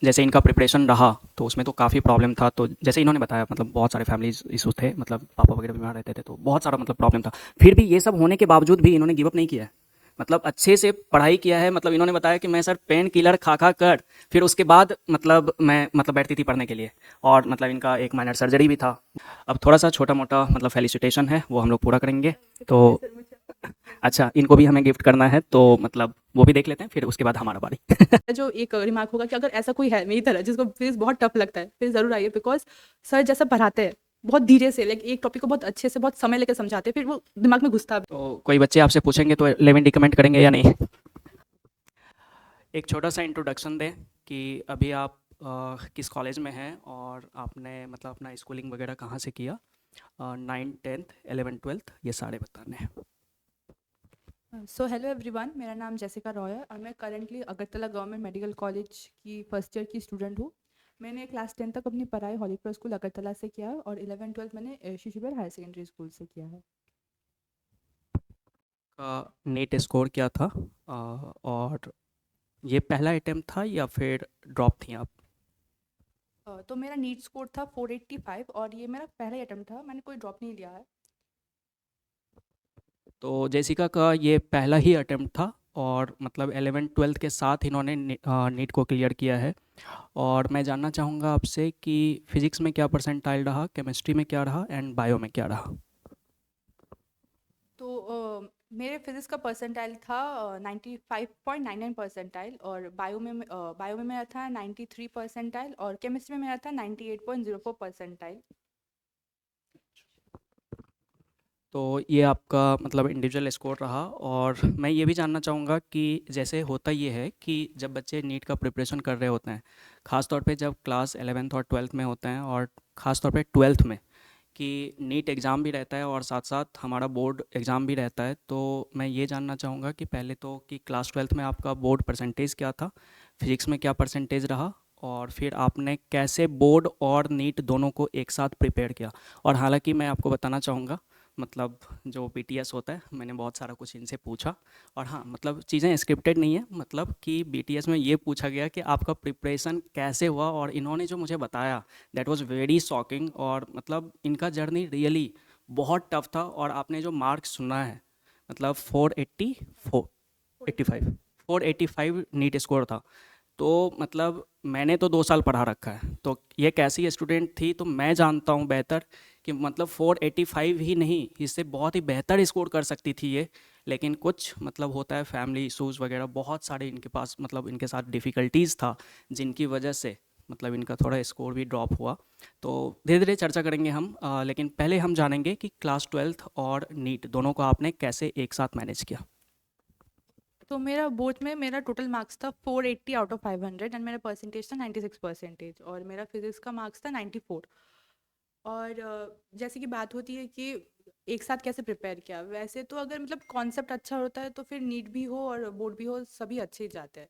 जैसे इनका प्रिपरेशन रहा तो उसमें तो काफ़ी प्रॉब्लम था। तो जैसे इन्होंने बताया मतलब बहुत सारे फैमिलीज़ इश्यूज़ थे, मतलब पापा वगैरह बीमार रहते थे तो बहुत सारा मतलब प्रॉब्लम था। फिर भी ये सब होने के बावजूद भी इन्होंने गिव अप नहीं किया है। मतलब अच्छे से पढ़ाई किया है। मतलब इन्होंने बताया कि मैं सर पेन किलर खा कर फिर उसके बाद मतलब मैं मतलब बैठती थी पढ़ने के लिए। और मतलब इनका एक माइनर सर्जरी भी था। अब थोड़ा सा छोटा मोटा मतलब फेलिसिटेशन है वो हम लोग पूरा करेंगे। तो अच्छा, इनको भी हमें गिफ्ट करना है तो मतलब वो भी देख लेते हैं, फिर उसके बाद हमारा बारी। जो एक रिमार्क होगा कि अगर ऐसा कोई है मेरी तरह जिसको फिजिक्स बहुत टफ लगता है फिर ज़रूर आइए, बिकॉज सर जैसा पढ़ाते हैं बहुत धीरे से, लाइक एक टॉपिक को बहुत अच्छे से बहुत समय लेकर समझाते हैं, फिर वो दिमाग में घुसता भी। तो कोई बच्चे आपसे पूछेंगे तो 11 रिकमेंड करेंगे या नहीं? एक छोटा सा इंट्रोडक्शन दें कि अभी आप किस कॉलेज में हैं और आपने मतलब अपना स्कूलिंग वगैरह कहाँ से किया। 9th 10th 11th 12th ये सारे बताने हैं। सो हेलो एवरीवन, मेरा नाम जेसिका रॉय है और मैं currently Agartala government medical college की फर्स्ट ईयर की स्टूडेंट हूँ। मैंने क्लास 10 तक अपनी पढ़ाई हॉलीप्रो स्कूल अगरतला से किया है और 11 12 मैंने शिशुपेर हायर सेकेंडरी स्कूल से किया है। का नीट स्कोर क्या था? और ये पहला अटेम्प्ट था या फिर ड्रॉप थी आप? तो मेरा नीट स्कोर था 485 और ये मेरा पहला ही अटेम्प्ट था, मैंने कोई ड्रॉप नहीं लिया है। तो जेसिका का ये पहला ही अटेम्प्ट था और मतलब 11th 12th के साथ इन्होंने नीट को क्लियर किया है। और मैं जानना चाहूँगा आपसे कि फिज़िक्स में क्या परसेंटाइल रहा, केमिस्ट्री में क्या रहा एंड बायो में क्या रहा? तो मेरे फिजिक्स का परसेंटाइल था 95.99 परसेंटाइल, और बायो में मेरा था 93 परसेंटाइल, और केमिस्ट्री में मेरा था 98.04 परसेंटाइल। तो ये आपका मतलब इंडिविजुअल स्कोर रहा। और मैं ये भी जानना चाहूँगा कि जैसे होता ये है कि जब बच्चे नीट का प्रिपरेशन कर रहे होते हैं, ख़ास तौर पे जब क्लास 11th और 12th में होते हैं और ख़ास तौर पे 12th में, कि नीट एग्ज़ाम भी रहता है और साथ साथ हमारा बोर्ड एग्ज़ाम भी रहता है। तो मैं ये जानना चाहूँगा कि पहले तो कि क्लास 12th में आपका बोर्ड परसेंटेज क्या था, फिजिक्स में क्या परसेंटेज रहा, और फिर आपने कैसे बोर्ड और नीट दोनों को एक साथ प्रिपेयर किया। और हालांकि मैं आपको बताना चाहूँगा मतलब जो बीटीएस होता है, मैंने बहुत सारा कुछ इनसे पूछा। और हाँ, मतलब चीज़ें स्क्रिप्टेड नहीं है, मतलब कि बीटीएस में ये पूछा गया कि आपका प्रिपरेशन कैसे हुआ, और इन्होंने जो मुझे बताया दैट वाज वेरी शॉकिंग। और मतलब इनका जर्नी रियली बहुत टफ था। और आपने जो मार्क्स सुना है मतलब 480 485 485 नीट स्कोर था। तो मतलब मैंने तो 2 साल पढ़ा रखा है, तो ये कैसी स्टूडेंट थी तो मैं जानता हूँ बेहतर कि मतलब 485 ही नहीं, इससे बहुत ही बेहतर स्कोर कर सकती थी ये। लेकिन कुछ मतलब होता है फैमिली इश्यूज़ वगैरह बहुत सारे इनके पास, मतलब इनके साथ डिफ़िकल्टीज़ था जिनकी वजह से मतलब इनका थोड़ा स्कोर भी ड्रॉप हुआ। तो धीरे धीरे चर्चा करेंगे हम। लेकिन पहले हम जानेंगे कि क्लास 12th और नीट दोनों को आपने कैसे एक साथ मैनेज किया। तो मेरा बोर्ड में मेरा टोटल मार्क्स था 480 आउट ऑफ 500 एंड मेरा परसेंटेज था 96 परसेंटेज, और मेरा फिजिक्स का मार्क्स था 94। और जैसे कि बात होती है कि एक साथ कैसे प्रिपेयर किया, वैसे तो अगर मतलब कॉन्सेप्ट अच्छा होता है तो फिर नीट भी हो और बोर्ड भी हो सभी अच्छे ही जाते हैं।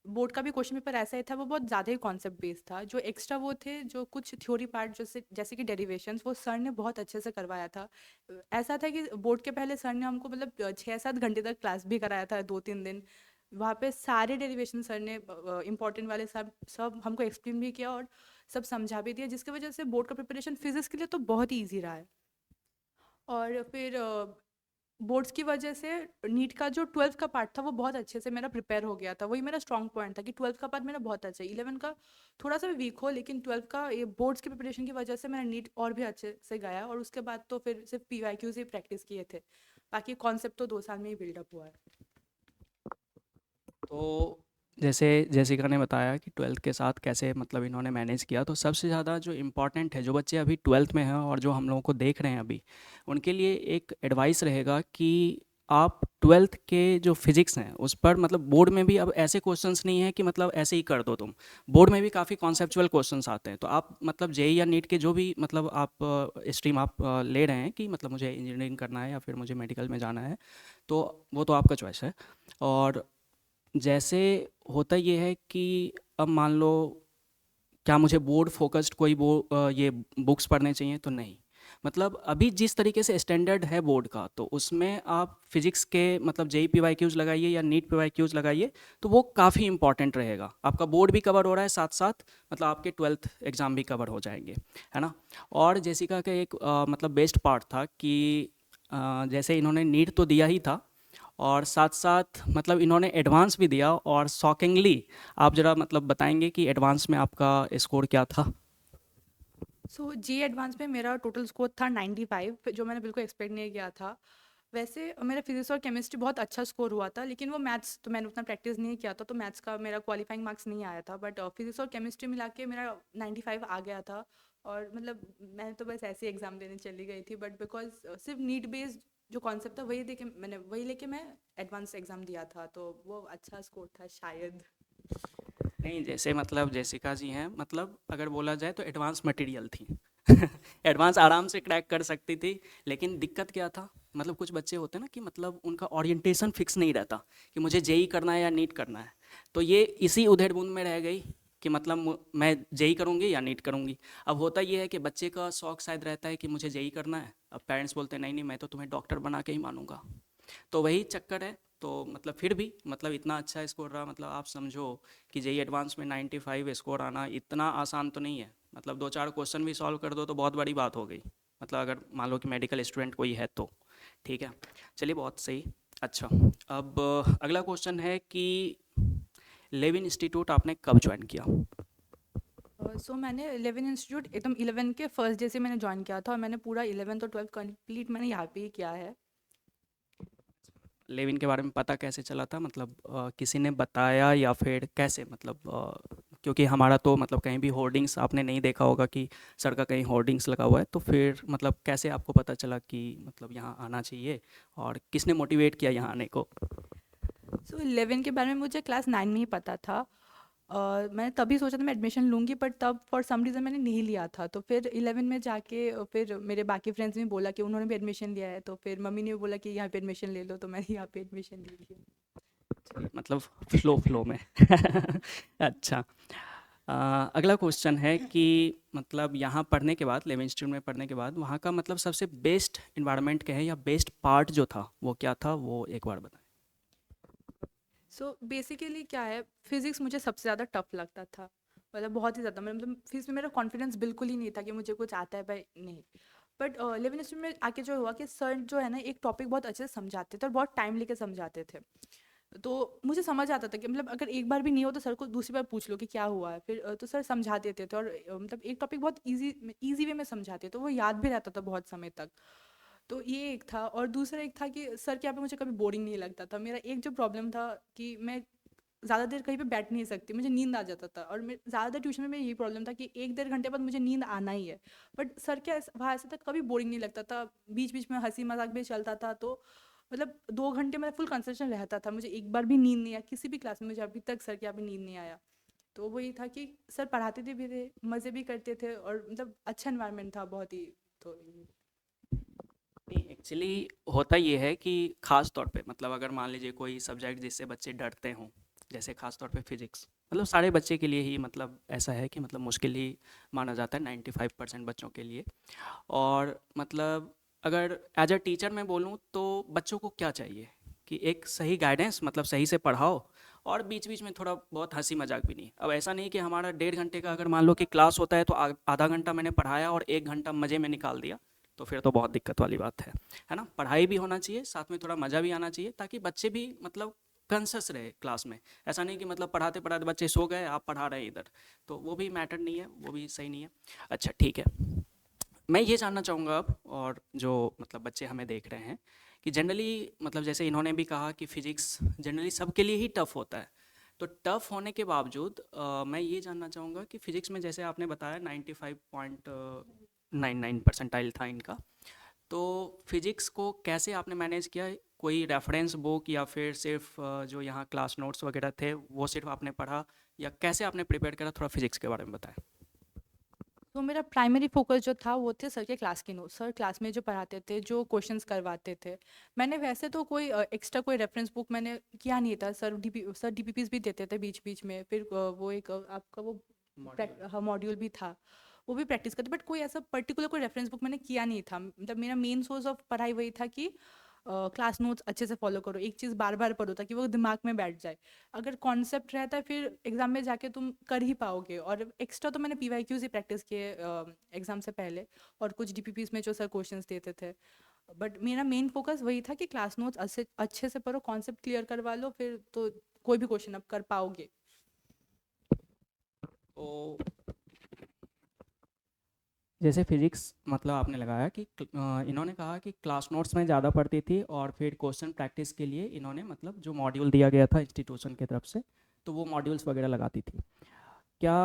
बोर्ड का भी क्वेश्चन पेपर ऐसा ही था, वो बहुत ज़्यादा ही कॉन्सेप्ट बेस्ड था। जो एक्स्ट्रा वो थे जो कुछ थ्योरी पार्ट जैसे जैसे कि डेरिवेशंस, वो सर ने बहुत अच्छे से करवाया था। ऐसा था कि बोर्ड के पहले सर ने हमको मतलब 6 7 घंटे तक क्लास भी कराया था 2 3 दिन। वहाँ पे सारे डेरिवेशन सर ने इंपॉर्टेंट वाले सब सब हमको एक्सप्लेन भी किया और सब समझा भी दिया, जिसकी वजह से बोर्ड का प्रिपरेशन फिजिक्स के लिए तो बहुत ही ईजी रहा है। और फिर बोर्ड्स की वजह से नीट का जो 12th का पार्ट था वो बहुत अच्छे से मेरा प्रिपेयर हो गया था। वही मेरा स्ट्रॉन्ग पॉइंट था कि 12th का पार्ट मेरा बहुत अच्छा है। 11 का थोड़ा सा भी वीक हो, लेकिन 12th का ये बोर्ड्स की प्रिपरेशन की वजह से मेरा नीट और भी अच्छे से गया, और उसके बाद तो फिर सिर्फ पीवाईक्यू से प्रैक्टिस किए थे। बाकी कॉन्सेप्ट तो 2 साल में ही बिल्डअप हुआ है। तो जैसे जेसिका ने बताया कि 12th के साथ कैसे मतलब इन्होंने मैनेज किया, तो सबसे ज़्यादा जो इम्पोर्टेंट है, जो बच्चे अभी 12th में हैं और जो हम लोगों को देख रहे हैं अभी, उनके लिए एक एडवाइस रहेगा कि आप 12th के जो फिज़िक्स हैं उस पर मतलब बोर्ड में भी अब ऐसे क्वेश्चंस नहीं है कि मतलब ऐसे ही कर दो तुम। बोर्ड में भी काफ़ी कॉन्सेप्चुअल क्वेश्चंस आते हैं। तो आप मतलब जेई या नीट के जो भी मतलब आप स्ट्रीम आप ले रहे हैं कि मतलब मुझे इंजीनियरिंग करना है या फिर मुझे मेडिकल में जाना है, तो वो तो आपका चॉइस है। और जैसे होता ये है कि अब मान लो क्या मुझे बोर्ड फोकस्ड कोई ये बुक्स पढ़ने चाहिए, तो नहीं। मतलब अभी जिस तरीके से स्टैंडर्ड है बोर्ड का, तो उसमें आप फिजिक्स के मतलब जेई पी वाई क्यूज़ लगाइए या नीट पी वाई क्यूज़ लगाइए, तो वो काफ़ी इंपॉर्टेंट रहेगा। आपका बोर्ड भी कवर हो रहा है साथ साथ, मतलब आपके ट्वेल्थ एग्ज़ाम भी कवर हो जाएंगे, है ना। और जेसिका का एक मतलब बेस्ट पार्ट था कि जैसे इन्होंने नीट तो दिया ही था, और साथ साथ मतलब इन्होंने एडवांस भी दिया, और शॉकिंगली आप ज़रा मतलब बताएंगे कि एडवांस में आपका स्कोर क्या था। सो जी एडवांस में मेरा टोटल स्कोर था 95, जो मैंने बिल्कुल एक्सपेक्ट नहीं किया था। वैसे मेरा फिजिक्स और केमिस्ट्री बहुत अच्छा स्कोर हुआ था, लेकिन वो मैथ्स तो मैंने उतना प्रैक्टिस नहीं किया था, तो मैथ्स का मेरा क्वालिफाइंग मार्क्स नहीं आया था। बट फिजिक्स और केमिस्ट्री मिला के मेरा 95 आ गया था। और मतलब मैं तो बस ऐसे ही एग्ज़ाम देने चली गई थी, बट बिकॉज सिर्फ नीट बेस्ड जो कॉन्सेप्ट था वही लेके मैं एडवांस एग्ज़ाम दिया था, तो वो अच्छा स्कोर था शायद। नहीं, जैसे मतलब जेसिका जी हैं, मतलब अगर बोला जाए तो एडवांस मटेरियल थी। एडवांस आराम से क्रैक कर सकती थी, लेकिन दिक्कत क्या था, मतलब कुछ बच्चे होते हैं ना कि मतलब उनका ओरिएंटेशन फिक्स नहीं रहता कि मुझे जेई करना है या नीट करना है। तो ये इसी उधेड़ बुन में रह गई कि मतलब मैं जेई करूँगी या नीट करूँगी। अब होता ये है कि बच्चे का शौक शायद रहता है कि मुझे जेई करना है, अब पेरेंट्स बोलते हैं नहीं नहीं, मैं तो तुम्हें डॉक्टर बना के ही मानूंगा। तो वही चक्कर है। तो मतलब फिर भी मतलब इतना अच्छा स्कोर रहा, मतलब आप समझो कि जेई एडवांस में 95 स्कोर आना इतना आसान तो नहीं है। मतलब दो चार क्वेश्चन भी सॉल्व कर दो तो बहुत बड़ी बात हो गई, मतलब अगर मान लो कि मेडिकल स्टूडेंट कोई है तो। ठीक है, चलिए बहुत सही। अच्छा, अब अगला क्वेश्चन है कि लेविन इंस्टीट्यूट आपने कब ज्वाइन किया। सो मैंने इलेवन इंस्टीट्यूट एकदम 11 के फर्स्ट डे से मैंने ज्वाइन किया था, और मैंने पूरा 11th और 12th कंप्लीट मैंने यहाँ पे ही किया है। लेविन के बारे में पता कैसे चला था, मतलब किसी ने बताया या फिर कैसे, मतलब क्योंकि हमारा तो मतलब कहीं भी होर्डिंग्स आपने नहीं देखा होगा कि सर का कहीं होर्डिंग्स लगा हुआ है, तो फिर मतलब कैसे आपको पता चला कि मतलब यहाँ आना चाहिए, और किसने मोटिवेट किया यहाँ आने को। सो 11 के बारे में मुझे क्लास 9 में ही पता था। मैंने तभी सोचा था मैं एडमिशन लूँगी, बट तब फॉर सम रीज़न मैंने नहीं लिया था। तो फिर 11 में जाके फिर मेरे बाकी फ्रेंड्स ने बोला कि उन्होंने भी एडमिशन लिया है, तो फिर मम्मी ने भी बोला कि यहाँ पे एडमिशन ले लो, तो मैंने यहाँ पे एडमिशन ले लिया। चलिए, मतलब फ्लो फ्लो में। अच्छा, अगला क्वेश्चन है कि मतलब यहाँ पढ़ने के बाद, लेविन इंस्टीट्यूट में पढ़ने के बाद, वहाँ का मतलब सबसे बेस्ट इन्वायरमेंट कहें या बेस्ट पार्ट जो था वो क्या था, वो एक बार बताएं। सो बेसिकली क्या है, फिज़िक्स मुझे सबसे ज़्यादा टफ लगता था। मतलब बहुत ही ज़्यादा, मतलब फिज़िक्स में मेरा कॉन्फिडेंस बिल्कुल ही नहीं था कि मुझे कुछ आता है भाई, नहीं। बट 11 स्टूडेंट में आके जो हुआ कि सर जो है ना, एक टॉपिक बहुत अच्छे से समझाते थे और बहुत टाइम लेके समझाते थे। तो मुझे समझ आता था कि मतलब अगर एक बार भी नहीं हो तो सर को दूसरी बार पूछ लो कि क्या हुआ है, फिर तो सर समझा देते थे। और मतलब एक टॉपिक बहुत इजी वे में समझाते, तो वो याद भी रहता था बहुत समय तक। तो ये एक था, और दूसरा एक था कि सर के यहाँ पे मुझे कभी बोरिंग नहीं लगता था। मेरा एक जो प्रॉब्लम था कि मैं ज़्यादा देर कहीं पे बैठ नहीं सकती, मुझे नींद आ जाता था। और मैं ज़्यादातर ट्यूशन में मेरा यही प्रॉब्लम था कि एक डेढ़ घंटे बाद मुझे नींद आना ही है। बट सर के वहाँ ऐसा था, कभी बोरिंग नहीं लगता था, बीच बीच में हंसी मजाक भी चलता था। तो मतलब 2 घंटे मेरा फुल कंसंट्रेशन रहता था, मुझे एक बार भी नींद नहीं आया किसी भी क्लास में, मुझे अभी तक सर के यहाँ पे नींद नहीं आया। तो वही था कि सर पढ़ाते थे भी थे, मज़े भी करते थे, और मतलब अच्छा इन्वायरमेंट था बहुत ही। तो नहीं, एक्चुअली होता ये है कि ख़ास तौर पे मतलब अगर मान लीजिए कोई सब्जेक्ट जिससे बच्चे डरते हों, जैसे ख़ास तौर पे फिजिक्स, मतलब सारे बच्चे के लिए ही मतलब ऐसा है कि मतलब मुश्किल ही माना जाता है 95% बच्चों के लिए। और मतलब अगर एज अ टीचर मैं बोलूँ तो बच्चों को क्या चाहिए कि एक सही गाइडेंस, मतलब सही से पढ़ाओ, और बीच बीच में थोड़ा बहुत हंसी मजाक भी नहीं। अब ऐसा नहीं कि हमारा 1.5 घंटे का अगर मान लो कि क्लास होता है तो आधा घंटा मैंने पढ़ाया और 1 घंटा मज़े में निकाल दिया, तो फिर तो बहुत दिक्कत वाली बात है ना। पढ़ाई भी होना चाहिए, साथ में थोड़ा मज़ा भी आना चाहिए, ताकि बच्चे भी मतलब कंसस रहे क्लास में। ऐसा नहीं कि मतलब पढ़ाते पढ़ाते बच्चे सो गए, आप पढ़ा रहे हैं इधर, तो वो भी मैटर नहीं है, वो भी सही नहीं है। अच्छा ठीक है, मैं ये जानना चाहूँगा अब, और जो मतलब बच्चे हमें देख रहे हैं, कि जनरली मतलब जैसे इन्होंने भी कहा कि फ़िज़िक्स जनरली सबके लिए ही टफ़ होता है, तो टफ़ होने के बावजूद मैं ये जानना चाहूँगा कि फ़िज़िक्स में जैसे आपने बताया 95.99 परसेंटाइल था इनका, तो फिज़िक्स को कैसे आपने मैनेज किया? कोई रेफरेंस बुक या फिर सिर्फ जो यहाँ क्लास नोट्स वगैरह थे वो सिर्फ आपने पढ़ा, या कैसे आपने प्रिपेयर करा, थोड़ा फिज़िक्स के बारे में बताएं। तो मेरा प्राइमरी फोकस जो था वो थे सर के क्लास के नोट्स, सर क्लास में जो पढ़ाते थे, जो क्वेश्चंस करवाते थे। मैंने वैसे तो कोई एक्स्ट्रा कोई रेफरेंस बुक मैंने किया नहीं था। सर डीपीपीस भी देते थे बीच बीच में, फिर वो एक आपका वो मॉड्यूल। हाँ मॉड्यूल भी था। वो भी प्रैक्टिस करते, बट कोई ऐसा पर्टिकुलर कोई रेफरेंस बुक मैंने किया नहीं था। मतलब मेरा मेन सोर्स ऑफ पढ़ाई वही था कि क्लास नोट्स अच्छे से फॉलो करो, एक चीज़ बार बार पढ़ो ताकि वो दिमाग में बैठ जाए। अगर कॉन्सेप्ट रहता है फिर एग्जाम में जाके तुम कर ही पाओगे। और एक्स्ट्रा तो मैंने पीवाईक्यूज ही प्रैक्टिस किए एग्जाम से पहले, और कुछ डीपीपीस में जो सर क्वेश्चंस देते थे। बट मेरा मेन फोकस वही था कि क्लास नोट्स अच्छे अच्छे से पढ़ो, कॉन्सेप्ट क्लियर करवा लो, फिर तो कोई भी क्वेश्चन आप कर पाओगे। तो जैसे फिजिक्स मतलब आपने लगाया कि इन्होंने कहा कि क्लास नोट्स में ज़्यादा पढ़ती थी और फिर क्वेश्चन प्रैक्टिस के लिए इन्होंने मतलब जो मॉड्यूल दिया गया था इंस्टीट्यूशन की तरफ से, तो वो मॉड्यूल्स वगैरह लगाती थी। क्या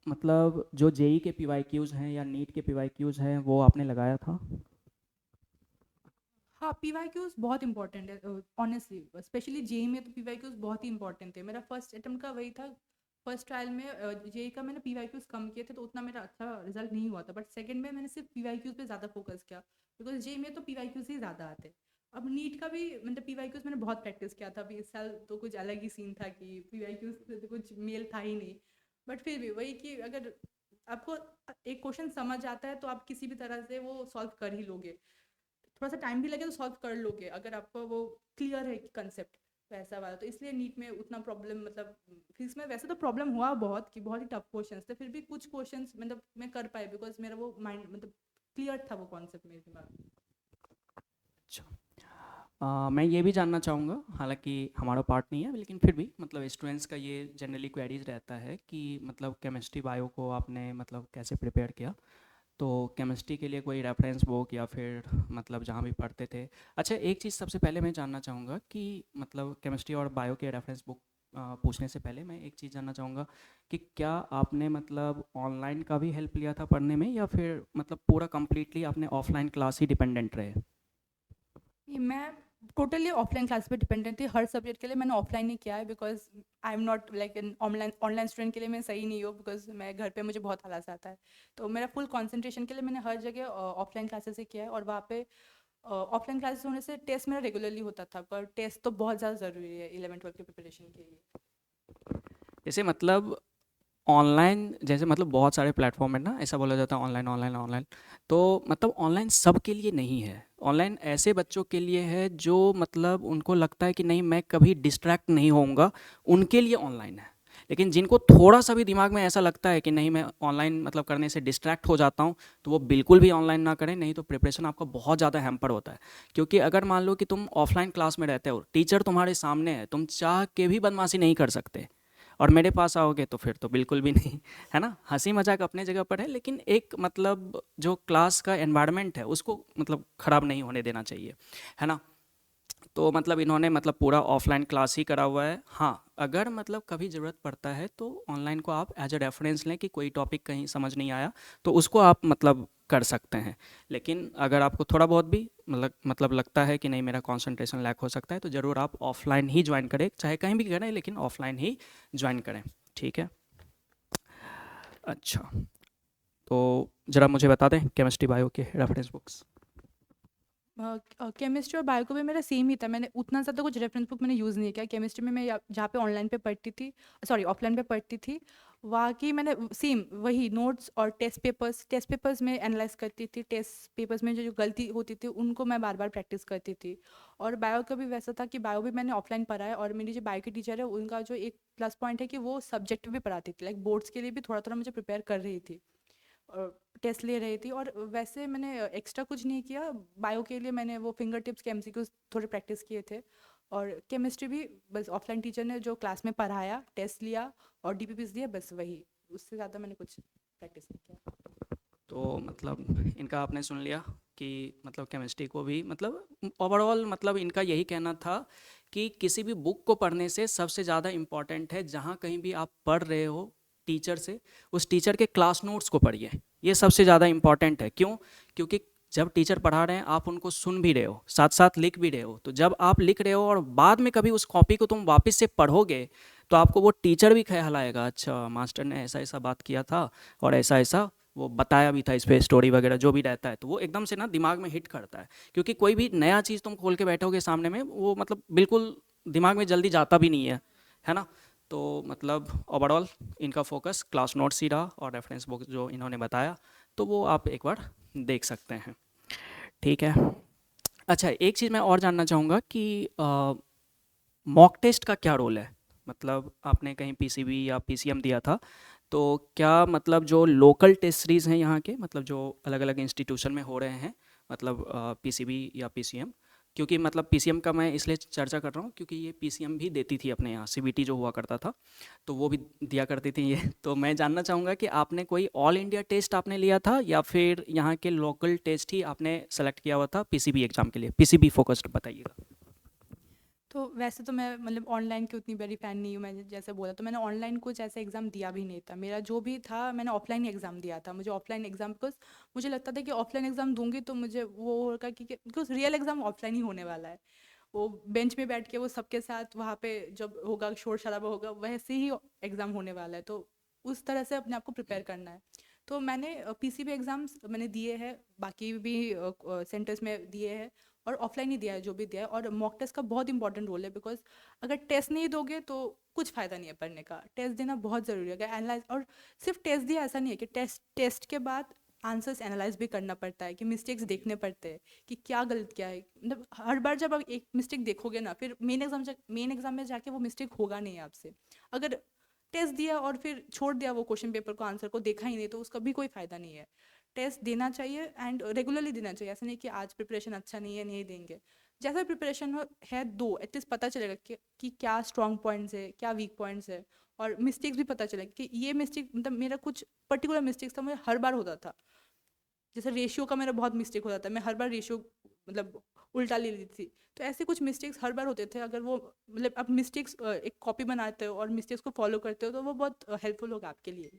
मतलब जो जेई के पीवाईक्यूज़ हैं या नीट के पीवाईक्यूज़ हैं वो आपने लगाया था? हाँ, पीवाईक्यूज बहुत इंपॉर्टेंट है ऑनेस्टली, स्पेशली जेई में तो पीवाईक्यूज बहुत ही इंपॉर्टेंट थे। मेरा फर्स्ट अटेम्प्ट का वही था। फर्स्ट ट्रायल में जेई का मैंने पीवाईक्यूज कम किए थे तो उतना मेरा अच्छा रिजल्ट नहीं हुआ था, बट सेकंड में मैंने सिर्फ पीवाईक्यूज पे ज़्यादा फोकस किया, बिकॉज जेई में तो पीवाईक्यूज ही ज़्यादा आते। अब नीट का भी मतलब पीवाईक्यूज मैंने बहुत प्रैक्टिस किया था। अभी इस साल तो कुछ अलग ही सीन था कि पीवाईक्यूज से तो कुछ मेल था ही नहीं। बट फिर भी वही कि अगर आपको एक क्वेश्चन समझ आता है तो आप किसी भी तरह से वो सॉल्व कर ही लोगे। थोड़ा सा टाइम भी लगे तो सॉल्व कर लोगे अगर आपको वो क्लियर है कि कंसेप्ट वैसा वाला। तो इसलिए नीट में उतना प्रॉब्लम, मतलब फिजिक्स में वैसे तो प्रॉब्लम हुआ बहुत कि बहुत ही टफ क्वेश्चंस थे, फिर भी कुछ क्वेश्चंस मतलब मैं कर पाई बिकॉज मेरा वो माइंड मतलब क्लियर था वो कॉन्सेप्ट मेरे दिमाग में। अच्छा। मैं ये भी जानना चाहूँगा, हालांकि हमारा पार्ट नहीं है लेकिन फिर भी मतलब स्टूडेंट्स का ये जनरली क्वेरीज रहता है कि मतलब केमिस्ट्री बायो को आपने मतलब कैसे प्रिपेयर किया, तो केमिस्ट्री के लिए कोई रेफरेंस बुक या फिर मतलब जहाँ भी पढ़ते थे। अच्छा, एक चीज़ सबसे पहले मैं जानना चाहूँगा कि मतलब केमिस्ट्री और बायो के रेफरेंस बुक पूछने से पहले मैं एक चीज़ जानना चाहूँगा कि क्या आपने मतलब ऑनलाइन का भी हेल्प लिया था पढ़ने में या फिर मतलब पूरा कम्प्लीटली आपने ऑफलाइन क्लास ही डिपेंडेंट रहे? ये मैं टोटली ऑफलाइन क्लास पे डिपेंडेंट थी। हर सब्जेक्ट के लिए मैंने ऑफलाइन ही किया है, because I am not like an online online student के लिए मैं सही नहीं हूँ, बिकॉज मैं घर पे मुझे बहुत आलस आता है। तो मेरा फुल कंसंट्रेशन के लिए मैंने हर जगह ऑफलाइन क्लासेस ही किया है। और वहाँ पे ऑफलाइन क्लासेस होने से टेस्ट मेरा रेगुलरली होता था, पर टेस्ट तो बहुत ज़्यादा ज़रूरी है 11 12 की प्रिपरेशन के लिए। जैसे मतलब ऑनलाइन जैसे मतलब बहुत सारे प्लेटफॉर्म है ना, ऐसा बोला जाता है ऑनलाइन ऑनलाइन ऑनलाइन, तो मतलब ऑनलाइन सब के लिए नहीं है। ऑनलाइन ऐसे बच्चों के लिए है जो मतलब उनको लगता है कि नहीं मैं कभी डिस्ट्रैक्ट नहीं होऊंगा, उनके लिए ऑनलाइन है। लेकिन जिनको थोड़ा सा भी दिमाग में ऐसा लगता है कि नहीं मैं ऑनलाइन मतलब करने से डिस्ट्रैक्ट हो जाता हूँ, तो वो बिल्कुल भी ऑनलाइन ना करें, नहीं तो प्रिपरेशन आपका बहुत ज़्यादा हैम्पर होता है। क्योंकि अगर मान लो कि तुम ऑफलाइन क्लास में रहते हो, टीचर तुम्हारे सामने है, तुम चाह के भी बदमाशी नहीं कर सकते, और मेरे पास आओगे तो फिर तो बिल्कुल भी नहीं। है ना, हंसी मजाक अपने जगह पर है, लेकिन एक मतलब जो क्लास का एनवायरनमेंट है उसको मतलब ख़राब नहीं होने देना चाहिए, है ना। तो मतलब इन्होंने मतलब पूरा ऑफलाइन क्लास ही करा हुआ है। हाँ, अगर मतलब कभी ज़रूरत पड़ता है तो ऑनलाइन को आप एज अ रेफरेंस लें कि कोई टॉपिक कहीं समझ नहीं आया तो उसको आप मतलब कर सकते हैं। लेकिन अगर आपको थोड़ा बहुत भी मतलब लगता है कि नहीं मेरा कंसंट्रेशन लैक हो सकता है, तो ज़रूर आप ऑफलाइन ही ज्वाइन करें, चाहे कहीं भी करें लेकिन ऑफलाइन ही ज्वाइन करें। ठीक है। अच्छा, तो ज़रा मुझे बता दें केमिस्ट्री बायो के रेफरेंस बुक्स। केमिस्ट्री और बायो को भी मेरा सेम ही था। मैंने उतना ज़्यादा कुछ रेफरेंस बुक मैंने यूज़ नहीं किया। केमिस्ट्री में मैं जहाँ पे ऑनलाइन पे पढ़ती थी, सॉरी ऑफलाइन पे पढ़ती थी, वहाँ की मैंने सेम वही नोट्स और टेस्ट पेपर्स में एनालाइज करती थी। टेस्ट पेपर्स में जो जो गलती होती थी उनको मैं बार बार प्रैक्टिस करती थी। और बायो का भी वैसा था कि बायो भी मैंने ऑफलाइन पढ़ा है। और मेरी जो बायो की टीचर है उनका जो एक प्लस पॉइंट है कि वो सब्जेक्ट भी पढ़ाती थी, लाइक बोर्ड्स के लिए भी थोड़ा थोड़ा मुझे प्रिपेयर कर रही थी और टेस्ट ले रही थी। और वैसे मैंने एक्स्ट्रा कुछ नहीं किया। बायो के लिए मैंने वो फिंगर टिप्स के एमसीक्यूज थोड़े प्रैक्टिस किए थे। और केमिस्ट्री भी बस ऑफलाइन टीचर ने जो क्लास में पढ़ाया, टेस्ट लिया और डीपीपीस दिया, बस वही। उससे ज़्यादा मैंने कुछ प्रैक्टिस नहीं किया। तो मतलब इनका आपने सुन लिया कि मतलब केमिस्ट्री को भी मतलब ओवरऑल मतलब इनका यही कहना था कि किसी भी बुक को पढ़ने से सबसे ज़्यादा इम्पॉर्टेंट है जहाँ कहीं भी आप पढ़ रहे हो टीचर से, उस टीचर के क्लास नोट्स को पढ़िए। ये सबसे ज़्यादा इम्पॉर्टेंट है। क्यों? क्योंकि जब टीचर पढ़ा रहे हैं आप उनको सुन भी रहे हो, साथ साथ लिख भी रहे हो, तो जब आप लिख रहे हो और बाद में कभी उस कॉपी को तुम वापस से पढ़ोगे तो आपको वो टीचर भी ख्याल आएगा, अच्छा मास्टर ने ऐसा ऐसा बात किया था और ऐसा ऐसा वो बताया भी था, इस पे स्टोरी वगैरह जो भी रहता है, तो वो एकदम से ना दिमाग में हिट करता है। क्योंकि कोई भी नया चीज़ तुम खोल के बैठोगे सामने में, वो मतलब बिल्कुल दिमाग में जल्दी जाता भी नहीं है ना। तो मतलब ओवरऑल इनका फोकस क्लास नोट्स ही रहा और रेफरेंस बुक जो इन्होंने बताया तो वो आप एक बार देख सकते हैं। ठीक है। अच्छा, एक चीज़ मैं और जानना चाहूँगा कि मॉक टेस्ट का क्या रोल है? मतलब आपने कहीं पीसीबी या पीसीएम दिया था, तो क्या मतलब जो लोकल टेस्ट सीरीज़ हैं यहाँ के, मतलब जो अलग-अलग इंस्टीट्यूशन में हो रहे हैं, मतलब पीसीबी या पीसीएम, क्योंकि मतलब पीसीएम का मैं इसलिए चर्चा कर रहा हूँ क्योंकि ये पीसीएम भी देती थी अपने यहाँ, सीबीटी जो हुआ करता था, तो वो भी दिया करती थी ये। तो मैं जानना चाहूँगा कि आपने कोई ऑल इंडिया टेस्ट आपने लिया था या फिर यहाँ के लोकल टेस्ट ही आपने सेलेक्ट किया हुआ था पीसीबी एग्ज़ाम के लिए? पीसीबी फोकस्ड बताइएगा। तो वैसे तो मैं मतलब ऑनलाइन की उतनी बड़ी फ़ैन नहीं हूँ, मैंने जैसे बोला, तो मैंने ऑनलाइन कुछ ऐसा एग्ज़ाम दिया भी नहीं था। मेरा जो भी था मैंने ऑफ़लाइन ही एग्ज़ाम दिया था। मुझे ऑफ़लाइन एग्ज़ाम बिकॉज़ मुझे लगता था कि ऑफ़लाइन एग्ज़ाम दूँगी तो मुझे वो होगा कि बिकॉज़ रियल एग्ज़ाम ऑफ़लाइन ही होने वाला है। वो बेंच में बैठ के वो सबके साथ वहाँ पे जब होगा शोर-शराबा होगा, वैसे ही एग्ज़ाम होने वाला है। तो उस तरह से अपने आप को प्रिपेयर करना है। तो मैंने पीसीबी एग्ज़ाम्स मैंने दिए हैं, बाकी भी सेंटर्स में दिए हैं और ऑफलाइन ही दिया है जो भी दिया है। और मॉक टेस्ट का बहुत इंपॉर्टेंट रोल है बिकॉज अगर टेस्ट नहीं दोगे तो कुछ फ़ायदा नहीं है पढ़ने का। टेस्ट देना बहुत ज़रूरी है। अगर एनालाइज और सिर्फ टेस्ट दिया ऐसा नहीं है कि टेस्ट टेस्ट के बाद आंसर्स एनालाइज भी करना पड़ता है कि मिस्टेक्स देखने पड़ते हैं कि क्या गलत किया है। मतलब हर बार जब आप एक मिस्टेक देखोगे ना, फिर मेन एग्जाम में जाके वो मिस्टेक होगा नहीं आपसे। अगर टेस्ट दिया और फिर छोड़ दिया वो क्वेश्चन पेपर को, आंसर को देखा ही नहीं, तो उसका भी कोई फ़ायदा नहीं है। टेस्ट देना चाहिए एंड रेगुलरली देना चाहिए। ऐसा नहीं कि आज प्रिपरेशन अच्छा नहीं है नहीं देंगे। जैसा प्रिपरेशन हो है दो, एटलीस्ट पता चलेगा कि क्या स्ट्रॉन्ग पॉइंट्स है, क्या वीक पॉइंट्स है। और मिस्टेक्स भी पता चलेगा कि ये मिस्टेक, मतलब मेरा कुछ पर्टिकुलर मिस्टेक्स था, मुझे हर बार होता था। जैसे रेशियो का मेरा बहुत मिस्टेक होता था, मैं हर बार रेशियो मतलब उल्टा ले लेती थी। तो ऐसे कुछ मिस्टेक्स हर बार होते थे। अगर वो मतलब आप मिस्टेक्स एक कॉपी बनाते हो और मिस्टेक्स को फॉलो करते हो तो वो बहुत हेल्पफुल होगा आपके लिए।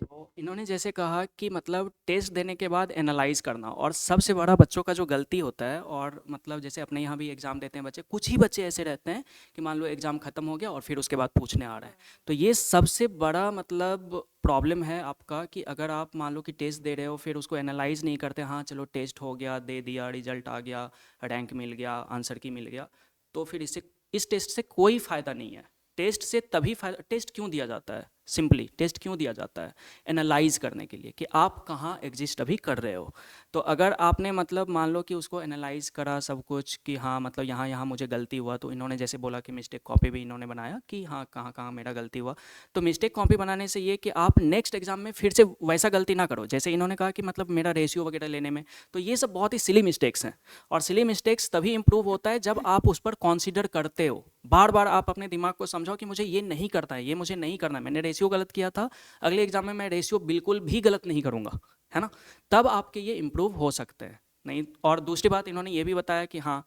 तो इन्होंने जैसे कहा कि मतलब टेस्ट देने के बाद एनालाइज करना, और सबसे बड़ा बच्चों का जो गलती होता है, और मतलब जैसे अपने यहाँ भी एग्ज़ाम देते हैं बच्चे, कुछ ही बच्चे ऐसे रहते हैं कि मान लो एग्ज़ाम ख़त्म हो गया और फिर उसके बाद पूछने आ रहा है। तो ये सबसे बड़ा मतलब प्रॉब्लम है आपका कि अगर आप मान लो कि टेस्ट दे रहे हो फिर उसको एनालाइज नहीं करते, हाँ चलो टेस्ट हो गया, दे दिया, रिजल्ट आ गया, रैंक मिल गया, आंसर की मिल गया, तो फिर इससे इस टेस्ट से कोई फ़ायदा नहीं है। टेस्ट से तभी फायदा, टेस्ट क्यों दिया जाता है? सिंपली टेस्ट क्यों दिया जाता है? एनालाइज करने के लिए कि आप कहाँ एग्जिस्ट अभी कर रहे हो। तो अगर आपने मतलब मान लो कि उसको एनालाइज करा सब कुछ कि हाँ मतलब यहाँ यहाँ मुझे गलती हुआ, तो इन्होंने जैसे बोला कि मिस्टेक कॉपी भी इन्होंने बनाया कि हाँ कहाँ कहाँ मेरा गलती हुआ। तो मिस्टेक कॉपी बनाने से ये कि आप नेक्स्ट एग्जाम में फिर से वैसा गलती ना करो, जैसे इन्होंने कहा कि मतलब मेरा रेशियो वगैरह लेने में, तो ये सब बहुत ही सिली मिस्टेक्स हैं। और सिली मिस्टेक्स तभी इंप्रूव होता है जब आप उस पर कॉन्सिडर करते हो। बार बार आप अपने दिमाग को समझाओ कि मुझे ये नहीं करता है, ये मुझे नहीं करना है, मैंने रेशियो गलत किया था, अगले एग्जाम में मैं रेशियो बिल्कुल भी गलत नहीं करूँगा, है ना? तब आपके ये इम्प्रूव हो सकते हैं। नहीं, और दूसरी बात इन्होंने ये भी बताया कि हाँ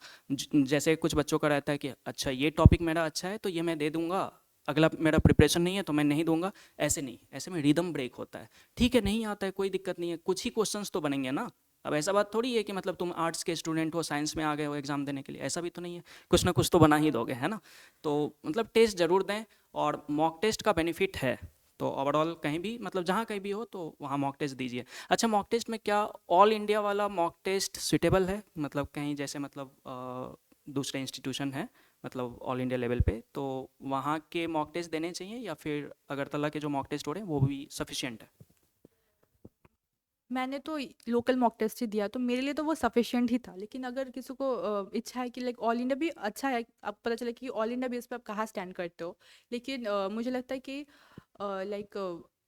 जैसे कुछ बच्चों का रहता है कि अच्छा ये टॉपिक मेरा अच्छा है तो ये मैं दे दूंगा, अगला मेरा प्रिपरेशन नहीं है तो मैं नहीं दूंगा। ऐसे नहीं, ऐसे में रिदम ब्रेक होता है। ठीक है, नहीं आता है कोई दिक्कत नहीं है, कुछ ही क्वेश्चंस तो बनेंगे ना। अब ऐसा बात थोड़ी है कि मतलब तुम आर्ट्स के स्टूडेंट हो, साइंस में आ गए हो एग्जाम देने के लिए, ऐसा भी तो नहीं है। कुछ ना कुछ तो बना ही दोगे, है ना? तो मतलब टेस्ट ज़रूर दें, और मॉक टेस्ट का बेनिफिट है। तो ओवरऑल कहीं भी मतलब जहाँ कहीं भी हो तो वहाँ मॉक टेस्ट दीजिए। अच्छा, मॉक टेस्ट में क्या ऑल इंडिया वाला मॉक टेस्ट सुटेबल है? मतलब कहीं जैसे मतलब दूसरे इंस्टीट्यूशन है मतलब ऑल इंडिया लेवल पे, तो वहाँ के मॉक टेस्ट देने चाहिए या फिर अगरतला के जो मॉक टेस्ट हो रहे हैं वो भी सफिशिएंट है? मैंने तो लोकल मॉक टेस्ट ही दिया, तो मेरे लिए तो वो सफिशिएंट ही था। लेकिन अगर किसी को इच्छा है कि लाइक ऑल इंडिया भी अच्छा है, आपको पता चले कि ऑल इंडिया बेस पे आप कहाँ स्टैंड करते हो। लेकिन मुझे लगता है कि लाइक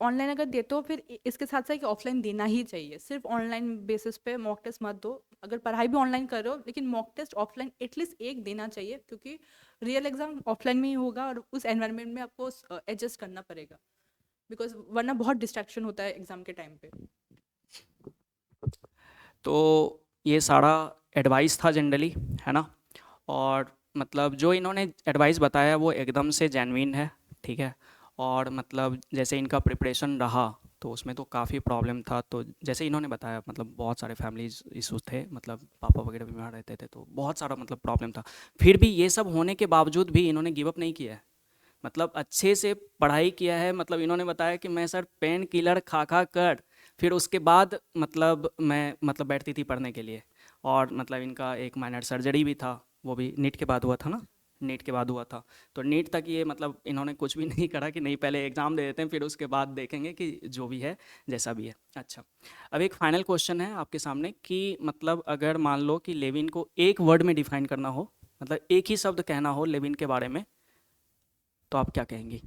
ऑनलाइन अगर देते हो फिर इसके साथ साथ कि ऑफलाइन देना ही चाहिए। सिर्फ ऑनलाइन बेसिस पे मॉक टेस्ट मत दो। अगर पढ़ाई भी ऑनलाइन कर रहे हो लेकिन मॉक टेस्ट ऑफलाइन एटलीस्ट एक देना चाहिए, क्योंकि रियल एग्जाम ऑफलाइन में ही होगा और उस एनवायरनमेंट में आपको एडजस्ट करना पड़ेगा। बिकॉज वरना बहुत डिस्ट्रैक्शन होता है एग्जाम के टाइम पे। तो ये सारा एडवाइस था जनरली, है ना? और मतलब जो इन्होंने एडवाइस बताया वो एकदम से जेन्युइन है, ठीक है? और मतलब जैसे इनका प्रिपरेशन रहा तो उसमें तो काफ़ी प्रॉब्लम था, तो जैसे इन्होंने बताया मतलब बहुत सारे फैमिलीज इश्यूज थे, मतलब पापा वगैरह बीमार रहते थे, तो बहुत सारा मतलब प्रॉब्लम था। फिर भी ये सब होने के बावजूद भी इन्होंने गिव अप नहीं किया है, मतलब अच्छे से पढ़ाई किया है। मतलब इन्होंने बताया कि मैं सर पेन किलर खा खा कर फिर उसके बाद मतलब मैं मतलब बैठती थी पढ़ने के लिए। और मतलब इनका एक माइनर सर्जरी भी था, वो भी नीट के बाद हुआ था ना? नीट के बाद हुआ था। तो नीट तक ये मतलब इन्होंने कुछ भी नहीं करा कि नहीं पहले एग्ज़ाम दे देते हैं फिर उसके बाद देखेंगे कि जो भी है जैसा भी है। अच्छा, अब एक फाइनल क्वेश्चन है आपके सामने कि मतलब अगर मान लो कि लेविन को एक वर्ड में डिफाइन करना हो, मतलब एक ही शब्द कहना हो लेविन के बारे में, तो आप क्या कहेंगी?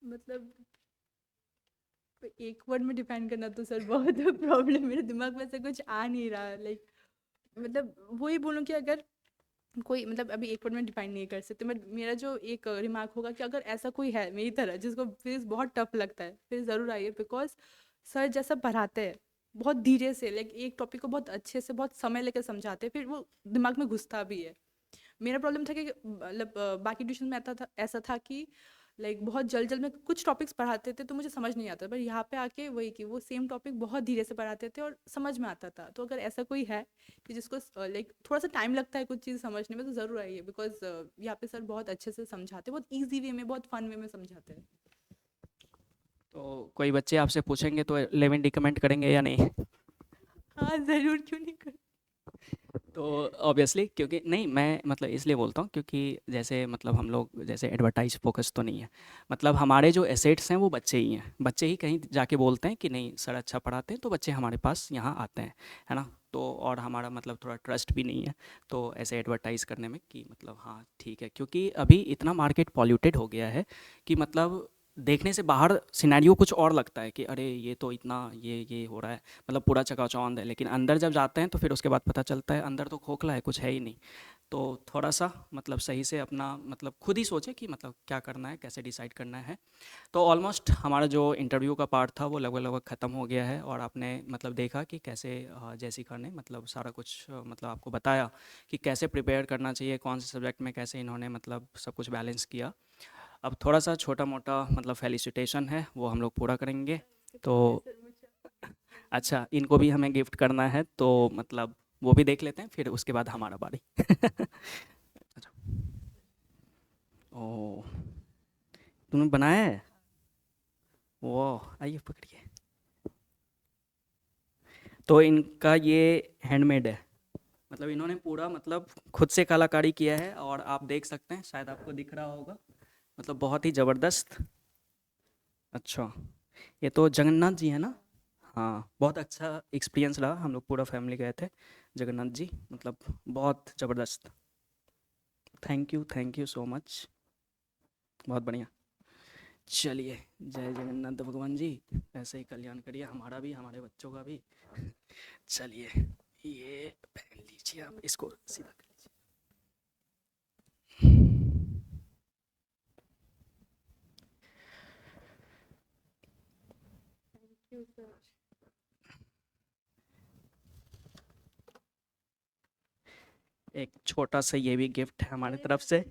मतलब एक वर्ड में डिफाइन करना तो सर बहुत प्रॉब्लम, मेरे दिमाग में से कुछ आ नहीं रहा, लाइक मतलब वही बोलूँ कि अगर कोई मतलब अभी एक वर्ड में डिफाइन नहीं कर सकते, बट मेरा जो एक रिमार्क होगा कि अगर ऐसा कोई है मेरी तरह जिसको फिजिक्स बहुत टफ लगता है, फिर ज़रूर आइए, बिकॉज सर जैसा पढ़ाते हैं बहुत धीरे से, लाइक एक टॉपिक को बहुत अच्छे से बहुत समय लेकर समझाते हैं, फिर वो दिमाग में घुसता भी है। मेरा प्रॉब्लम था कि मतलब बाकी ट्यूशन में ऐसा था कि लाइक बहुत जल्द जल्द में कुछ टॉपिक्स पढ़ाते थे तो मुझे समझ नहीं आता, पर यहाँ पे आके वही कि वो सेम टॉपिक बहुत धीरे से पढ़ाते थे और समझ में आता था। तो अगर ऐसा कोई है कि जिसको लाइक थोड़ा सा टाइम लगता है कुछ चीज़ समझने में, तो ज़रूर आइए, बिकॉज यहाँ पे सर बहुत अच्छे से समझाते हैं, बहुत ईजी वे में, बहुत फन वे में समझाते हैं। तो कोई बच्चे आपसे पूछेंगे तो लेविन रिकमेंड करेंगे या नहीं? हाँ ज़रूर, क्यों नहीं कर। तो ऑब्वियसली क्योंकि नहीं मैं मतलब इसलिए बोलता हूँ क्योंकि जैसे मतलब हम लोग जैसे एडवर्टाइज फोकस तो नहीं है, मतलब हमारे जो एसेट्स हैं वो बच्चे ही हैं, बच्चे ही कहीं जाके बोलते हैं कि नहीं सर अच्छा पढ़ाते हैं तो बच्चे हमारे पास यहाँ आते हैं, है ना? तो और हमारा मतलब थोड़ा ट्रस्ट भी नहीं है तो ऐसे एडवर्टाइज़ करने में कि मतलब हाँ ठीक है, क्योंकि अभी इतना मार्केट पॉल्यूटेड हो गया है कि मतलब देखने से बाहर सिनेरियो कुछ और लगता है कि अरे ये तो इतना ये हो रहा है, मतलब पूरा चकाचौंध है, लेकिन अंदर जब जाते हैं तो फिर उसके बाद पता चलता है अंदर तो खोखला है, कुछ है ही नहीं। तो थोड़ा सा मतलब सही से अपना मतलब खुद ही सोचें कि मतलब क्या करना है, कैसे डिसाइड करना है। तो ऑलमोस्ट हमारा जो इंटरव्यू का पार्ट था वो लगभग लगभग ख़त्म हो गया है और आपने मतलब देखा कि कैसे जैसिका ने मतलब सारा कुछ मतलब आपको बताया कि कैसे प्रिपेयर करना चाहिए, कौन से सब्जेक्ट में कैसे इन्होंने मतलब सब कुछ बैलेंस किया। अब थोड़ा सा छोटा मोटा मतलब फेलिसिटेशन है वो हम लोग पूरा करेंगे। तो अच्छा, इनको भी हमें गिफ्ट करना है तो मतलब वो भी देख लेते हैं फिर उसके बाद हमारा बारी। अच्छा, ओ तुमने बनाया है? वो आइए पकड़िए। तो इनका ये हैंडमेड है, मतलब इन्होंने पूरा मतलब खुद से कलाकारी किया है और आप देख सकते हैं, शायद आपको दिख रहा होगा, मतलब बहुत ही ज़बरदस्त। अच्छा, ये तो जगन्नाथ जी है ना? हाँ, बहुत अच्छा एक्सपीरियंस रहा, हम लोग पूरा फैमिली गए थे जगन्नाथ जी, मतलब बहुत ज़बरदस्त। थैंक यू सो मच, बहुत बढ़िया। चलिए, जय जगन्नाथ भगवान जी, ऐसे ही कल्याण करिए हमारा भी हमारे बच्चों का भी। चलिए, ये पहन लीजिए, आप इसको सीधा कर थैंक यू सर। लीजिए। एक छोटा सा ये भी गिफ्ट है हमारी तरफ से।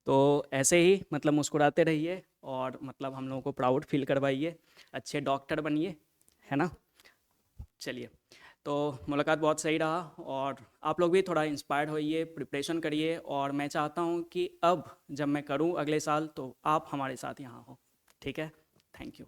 तो ऐसे ही मतलब मुस्कुराते रहिए और मतलब हम लोगों को प्राउड फील करवाइए, अच्छे डॉक्टर बनिए, है ना? चलिए, तो मुलाकात बहुत सही रहा और आप लोग भी थोड़ा इंस्पायर्ड होइए, प्रिपरेशन करिए और मैं चाहता हूँ कि अब जब मैं करूँ अगले साल तो आप हमारे साथ यहाँ हो, ठीक है? Thank you.